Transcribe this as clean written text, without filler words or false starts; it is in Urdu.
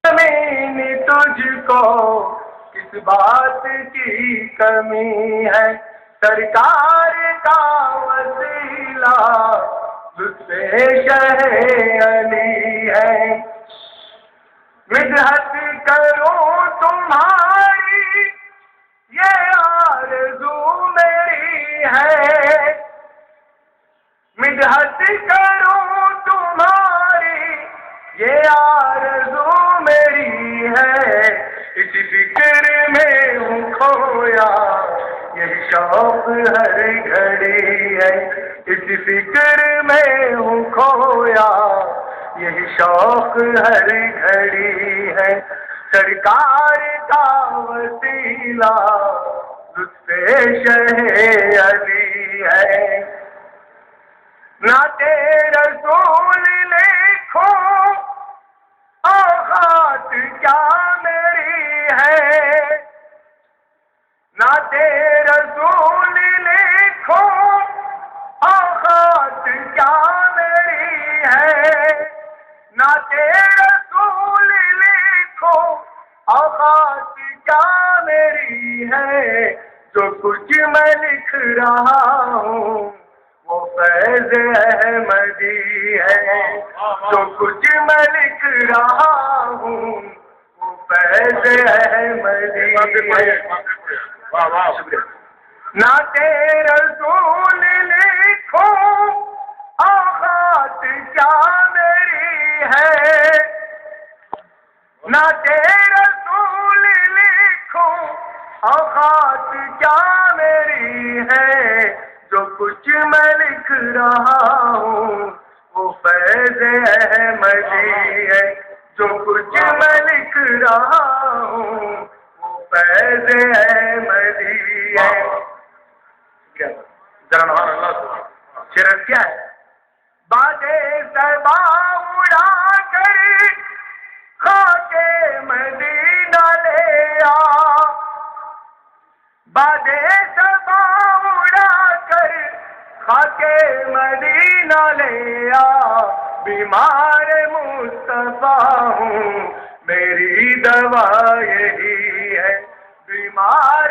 زمین تجھ کو کس بات کی کمی ہے، سرکار کا وسیلہ لطف شہ علی ہے، مدحت کروں تمہاری یہ آرزو میری ہے، مدحت کروں تمہاری یہ آرزو میری ہے، اسی فکر میں ہوں کھویا یہ شوق ہر گھڑی ہے، اسی فکر میں ہوں کھویا یہی شوق ہر گھڑی ہے، سرکار کا وسیلہ لطف شہ علی ہے، نعت رسول لکھو اوقات کیا میری ہے، نعت رسول لکھو اوقات کیا میری ہے، نعت رسول لکھو اوقات کیا میری ہے، جو کچھ میں لکھ رہا ہوں وہ فیض احمدی ہے، جو کچھ میں لکھ رہا ہوں وہ فیض احمدی ہے، نعت رسول لکھو اوقات کیا میری ہے، نعت رسول لکھو اوقات کیا میری ہے، جو کچھ میں لکھ رہا ہوں وہ فیض احمدی ہے، جو کچھ میں لکھ رہا ہوں وہ فیض احمدی ہے، شرط کیا ہے، باد صبا اڑا کر خاک مدینہ لے آ، باد صبا اڑا کر خاک مدینہ لے آ، بیمار مصطفیٰ ہوں میری دوا یہی ہے، بیمار